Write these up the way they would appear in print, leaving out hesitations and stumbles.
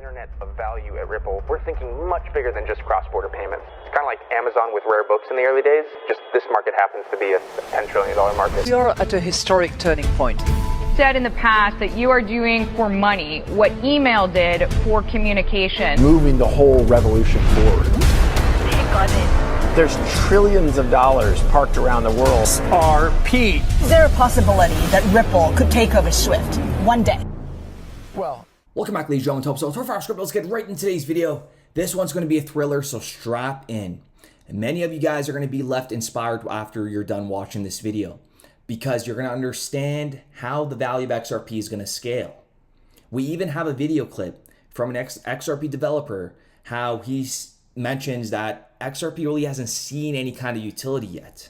internet of value at Ripple, we're thinking much bigger than just cross-border payments. It's kind of like Amazon with rare books in the early days, just this market happens to be a $10 trillion market. We are at a historic turning point. Said in the past that you are doing for money what email did for communication. Moving the whole revolution forward. Take on it. There's trillions of dollars parked around the world. XRP. Is there a possibility that Ripple could take over Swift one day? Well, welcome back, ladies and gentlemen. So, let's get right into today's video. This one's going to be a thriller, so strap in. And many of you guys are going to be left inspired after you're done watching this video, because you're going to understand how the value of XRP is going to scale. We even have a video clip from an XRP developer, how he mentions that XRP really hasn't seen any kind of utility yet.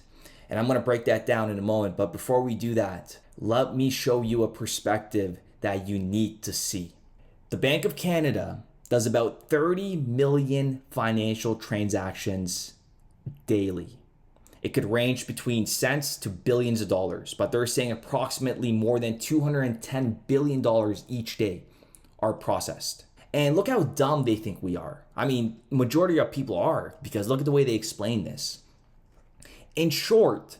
And I'm going to break that down in a moment. But before we do that, let me show you a perspective that you need to see. The Bank of Canada does about 30 million financial transactions daily. It could range between cents to billions of dollars, but they're saying approximately more than $210 billion each day are processed. And look how dumb they think we are. I mean, majority of people are, because look at the way they explain this. In short,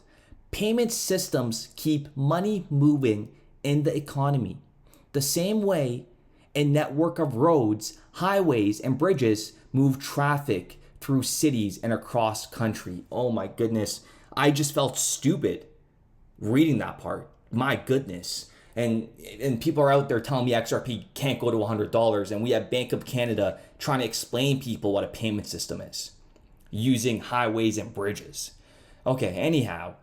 payment systems keep money moving in the economy. The same way a network of roads, highways, and bridges move traffic through cities and across country. Oh my goodness. I just felt stupid reading that part. My goodness. And people are out there telling me XRP can't go to $100, and we have Bank of Canada trying to explain people what a payment system is using highways and bridges. Okay, anyhow,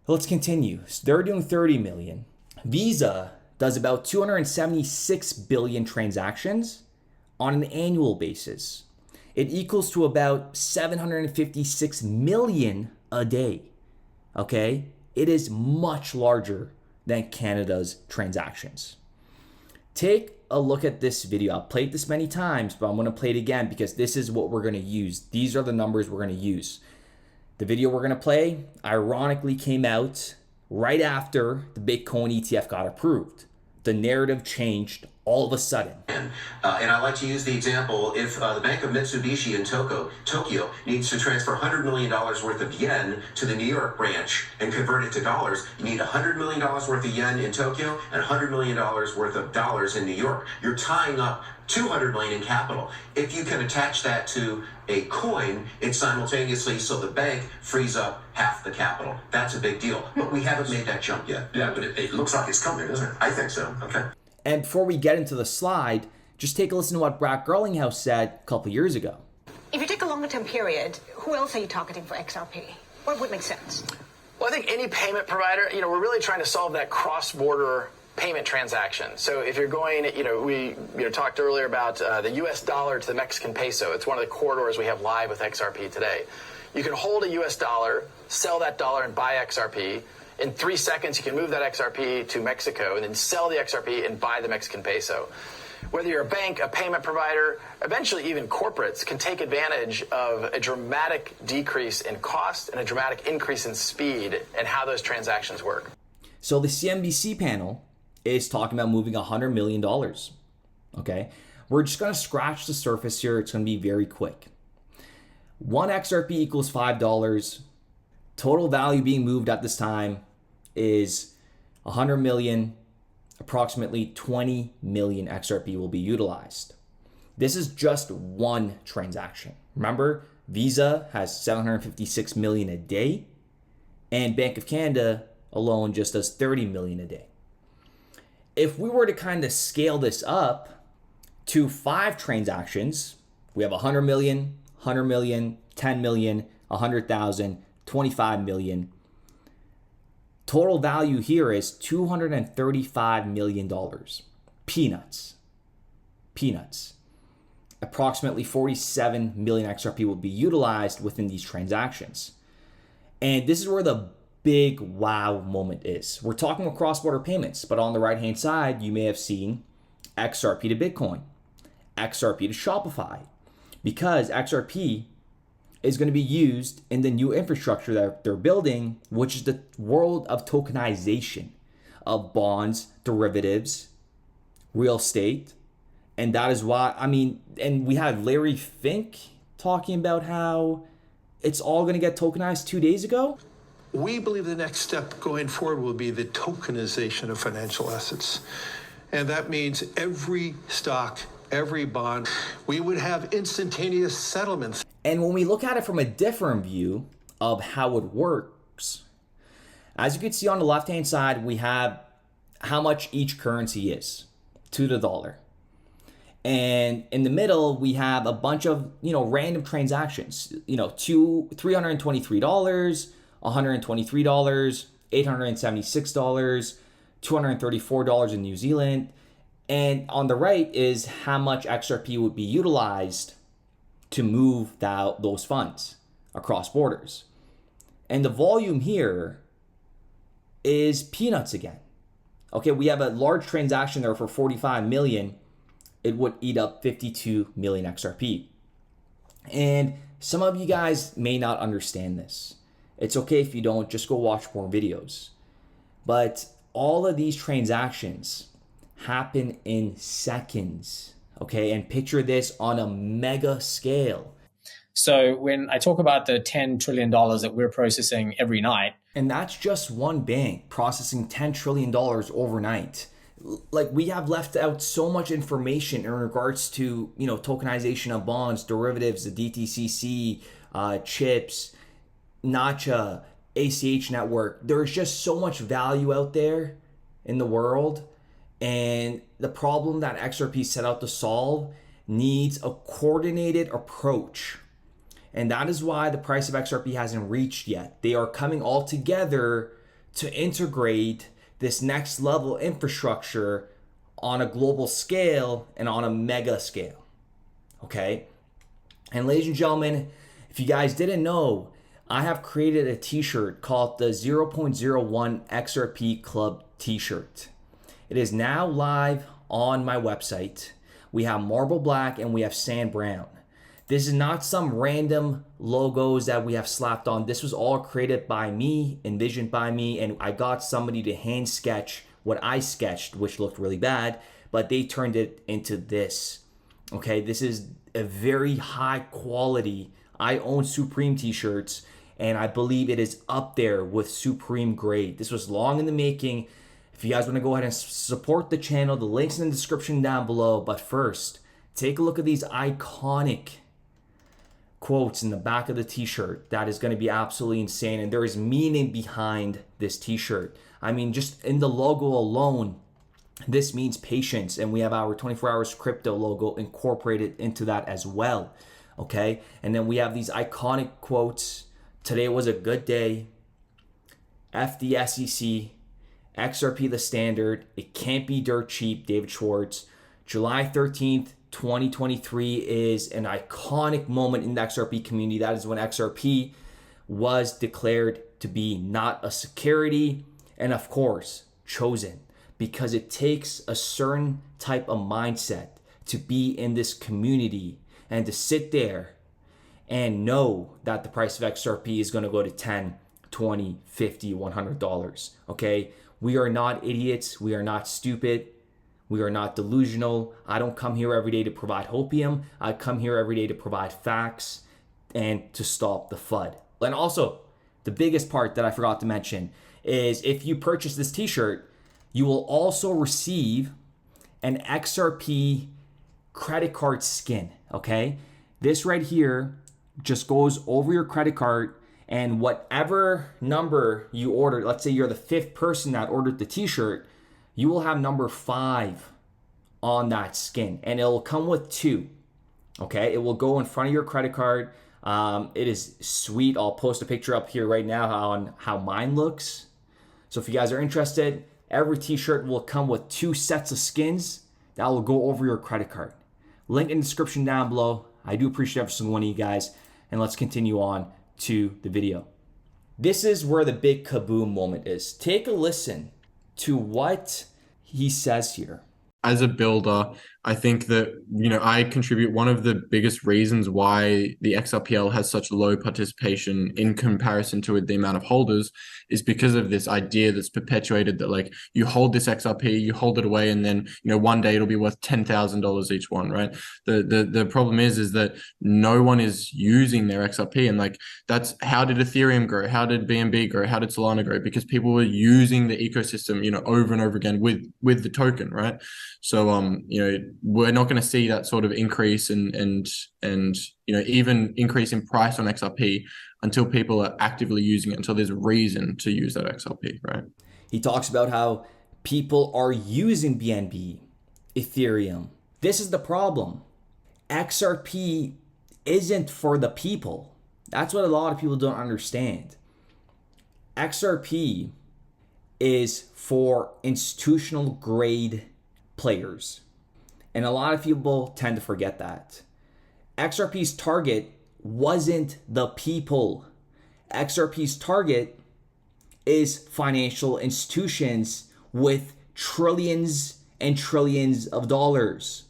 let's continue. So they're doing 30 million. Visa does about 276 billion transactions on an annual basis. It equals to about 756 million a day. Okay, it is much larger than Canada's transactions. Take a look at this video. I've played this many times, but I'm going to play it again because this is what we're going to use. These are the numbers we're going to use. The video we're going to play ironically came out right after the Bitcoin ETF got approved. The narrative changed all of a sudden. And I like to use the example, if the Bank of Mitsubishi in Tokyo needs to transfer $100 million worth of yen to the New York branch and convert it to dollars, you need $100 million worth of yen in Tokyo and $100 million worth of dollars in New York. You're tying up $200 million in capital. If you can attach that to a coin, it's simultaneously, so the bank frees up half the capital. That's a big deal. But we haven't made that jump yet. Yeah, but it looks like it's coming, doesn't it? I think so. Okay. And before we get into the slide, just take a listen to what Garlinghouse said a couple years ago. If you take a longer term period, who else are you targeting for XRP? What would make sense? Well, I think any payment provider, we're really trying to solve that cross-border payment transaction. So if you're going, we talked earlier about the US dollar to the Mexican peso. It's one of the corridors we have live with XRP today. You can hold a US dollar, sell that dollar, and buy XRP. In 3 seconds, you can move that XRP to Mexico and then sell the XRP and buy the Mexican peso. Whether you're a bank, a payment provider, eventually even corporates can take advantage of a dramatic decrease in cost and a dramatic increase in speed and how those transactions work. So the CNBC panel is talking about moving $100 million. Okay, we're just going to scratch the surface here. It's going to be very quick. 1 XRP equals $5. Total value being moved at this time is 100 million, approximately 20 million XRP will be utilized. This is just one transaction. Remember, Visa has 756 million a day, and Bank of Canada alone just does 30 million a day. If we were to kind of scale this up to 5 transactions, we have 100 million, 100 million, 10 million, 100,000, 25 million. Total value here is $235 million. Peanuts. Approximately 47 million XRP will be utilized within these transactions. And this is where the big wow moment is. We're talking about cross-border payments, but on the right-hand side, you may have seen XRP to Bitcoin, XRP to Shopify, because XRP is going to be used in the new infrastructure that they're building, which is the world of tokenization of bonds, derivatives, real estate, And that is why, I mean, and we had Larry Fink talking about how it's all going to get tokenized 2 days ago. We believe the next step going forward will be the tokenization of financial assets. And that means every stock, every bond, we would have instantaneous settlements. And when we look at it from a different view of how it works, as you can see on the left-hand side, we have how much each currency is to the dollar. And in the middle, we have a bunch of, random transactions, $323, $123, $876, $234 in New Zealand. And on the right is how much XRP would be utilized to move those funds across borders. And the volume here is peanuts again. Okay, we have a large transaction there for 45 million. It would eat up 52 million XRP. And some of you guys may not understand this. It's okay if you don't, just go watch more videos. But all of these transactions happen in seconds, okay? And picture this on a mega scale. So when I talk about the $10 trillion that we're processing every night, and that's just one bank processing $10 trillion overnight. Like, we have left out so much information in regards to, tokenization of bonds, derivatives, the DTCC, chips, Nacha, ACH network. There's just so much value out there in the world. And the problem that XRP set out to solve needs a coordinated approach. And that is why the price of XRP hasn't reached yet. They are coming all together to integrate this next level infrastructure on a global scale and on a mega scale. Okay? And ladies and gentlemen, if you guys didn't know, I have created a t-shirt called the 0.01 XRP Club t-shirt. It is now live on my website. We have marble black and we have sand brown. This is not some random logos that we have slapped on. This was all created by me, envisioned by me, and I got somebody to hand sketch what I sketched, which looked really bad, but they turned it into this. Okay, this is a very high quality. I own Supreme t-shirts, and I believe it is up there with Supreme grade. This was long in the making. If you guys want to go ahead and support the channel, the link's in the description down below. But first, take a look at these iconic quotes in the back of the t-shirt. That is going to be absolutely insane, and there is meaning behind this t-shirt. I mean, just in the logo alone, this means patience, and we have our 24 hours crypto logo incorporated into that as well. Okay, and then we have these iconic quotes. Today was a good day. F the SEC. XRP the standard. It can't be dirt cheap. David Schwartz. July 13th, 2023 is an iconic moment in the XRP community. That is when XRP was declared to be not a security, and of course, chosen, because it takes a certain type of mindset to be in this community and to sit there and know that the price of XRP is going to go to $10, $20, $50, $100. Okay, we are not idiots. We are not stupid. We are not delusional. I don't come here every day to provide hopium. I come here every day to provide facts and to stop the FUD. And also, the biggest part that I forgot to mention is if you purchase this t-shirt, you will also receive an XRP credit card skin, okay? This right here just goes over your credit card, and whatever number you order, let's say you're the 5th person that ordered the t-shirt, you will have number 5 on that skin, and it'll come with 2. Okay, it will go in front of your credit card. It is sweet. I'll post a picture up here right now on how mine looks. So if you guys are interested, every t-shirt will come with 2 sets of skins that will go over your credit card. Link in the description down below. I do appreciate every single one of you guys, and let's continue on to the video. This is where the big kaboom moment is. Take a listen to what he says here. As a builder, I think that, I contribute one of the biggest reasons why the XRPL has such low participation in comparison to the amount of holders is because of this idea that's perpetuated that, like, you hold this XRP, you hold it away, and then, one day it'll be worth $10,000 each one, right? The problem is that no one is using their XRP. And like, that's how did Ethereum grow? How did BNB grow? How did Solana grow? Because people were using the ecosystem, over and over again with the token, right? So, we're not going to see that sort of increase and even increase in price on XRP until people are actively using it, until there's a reason to use that XRP, right? He talks about how people are using BNB, Ethereum. This is the problem. XRP isn't for the people. That's what a lot of people don't understand. XRP is for institutional grade players. And a lot of people tend to forget that. XRP's target wasn't the people. XRP's target is financial institutions with trillions and trillions of dollars.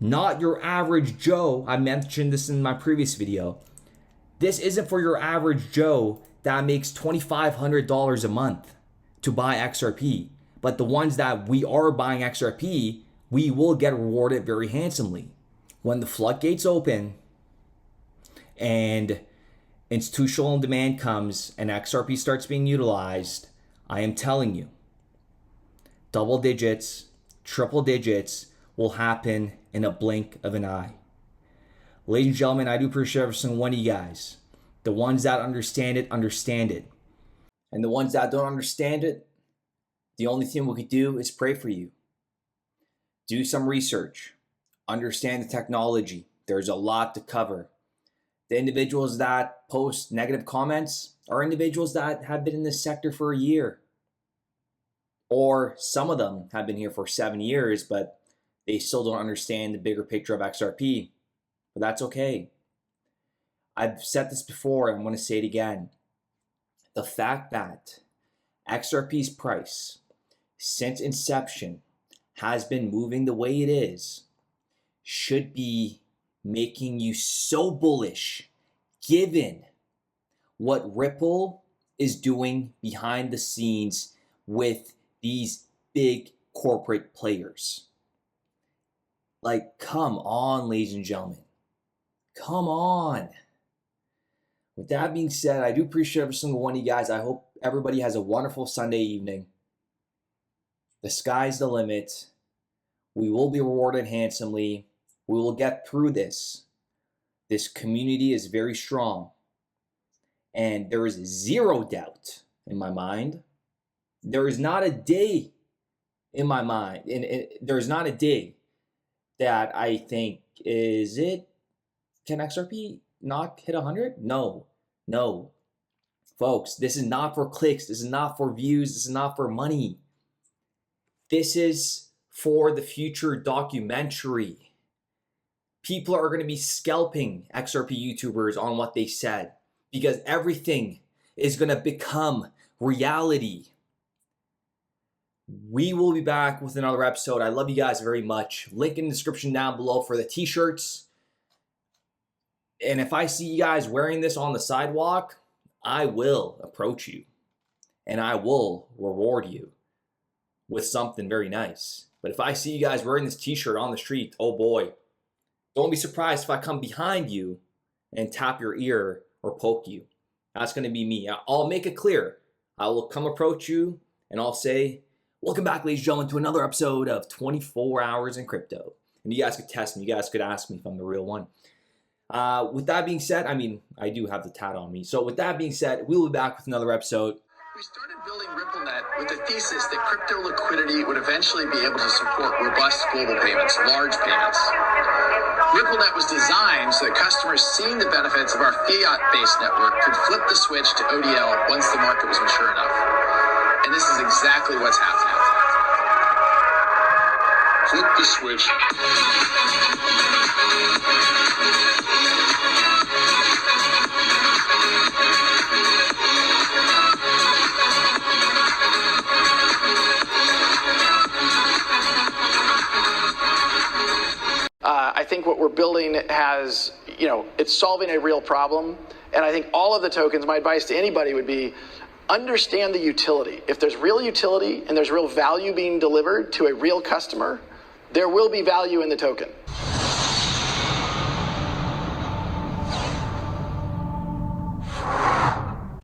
Not your average Joe. I mentioned this in my previous video. This isn't for your average Joe that makes $2,500 a month to buy XRP. But the ones that we are buying XRP, we will get rewarded very handsomely. When the floodgates open and institutional demand comes and XRP starts being utilized, I am telling you, double digits, triple digits will happen in a blink of an eye. Ladies and gentlemen, I do appreciate every single one of you guys. The ones that understand it, understand it. And the ones that don't understand it, the only thing we could do is pray for you. Do some research. Understand the technology. There's a lot to cover. The individuals that post negative comments are individuals that have been in this sector for a year. Or some of them have been here for 7 years, but they still don't understand the bigger picture of XRP. But that's okay. I've said this before, and I'm going to say it again. The fact that XRP's price since inception has been moving the way it is should be making you so bullish, given what Ripple is doing behind the scenes with these big corporate players. Like, come on, ladies and gentlemen. Come on. With that being said, I do appreciate every single one of you guys. I hope everybody has a wonderful Sunday evening. The sky's the limit. We will be rewarded handsomely. We will get through this. This community is very strong. And there is zero doubt in my mind. There is not a day in my mind. There is not a day that I think, can XRP not hit 100? No. Folks, this is not for clicks. This is not for views. This is not for money. This is for the future documentary. People are going to be scalping XRP YouTubers on what they said because everything is going to become reality. We will be back with another episode. I love you guys very much. Link in the description down below for the t-shirts. And if I see you guys wearing this on the sidewalk, I will approach you and I will reward you with something very nice. But if I see you guys wearing this t-shirt on the street, oh boy, don't be surprised if I come behind you and tap your ear or poke you. That's going to be me. I'll make it clear. I will come approach you and I'll say, welcome back, ladies and gentlemen, to another episode of 24 Hours in Crypto. And you guys could test me. You guys could ask me if I'm the real one. With that being said, I do have the tat on me. So with that being said, we'll be back with another episode. We started building RippleNet with the thesis that crypto liquidity would eventually be able to support robust global payments, large payments. RippleNet was designed so that customers seeing the benefits of our fiat-based network could flip the switch to ODL once the market was mature enough. And this is exactly what's happening. Flip the switch. what we're building has, it's solving a real problem. And I think all of the tokens, my advice to anybody would be, understand the utility. If there's real utility and there's real value being delivered to a real customer, there will be value in the token.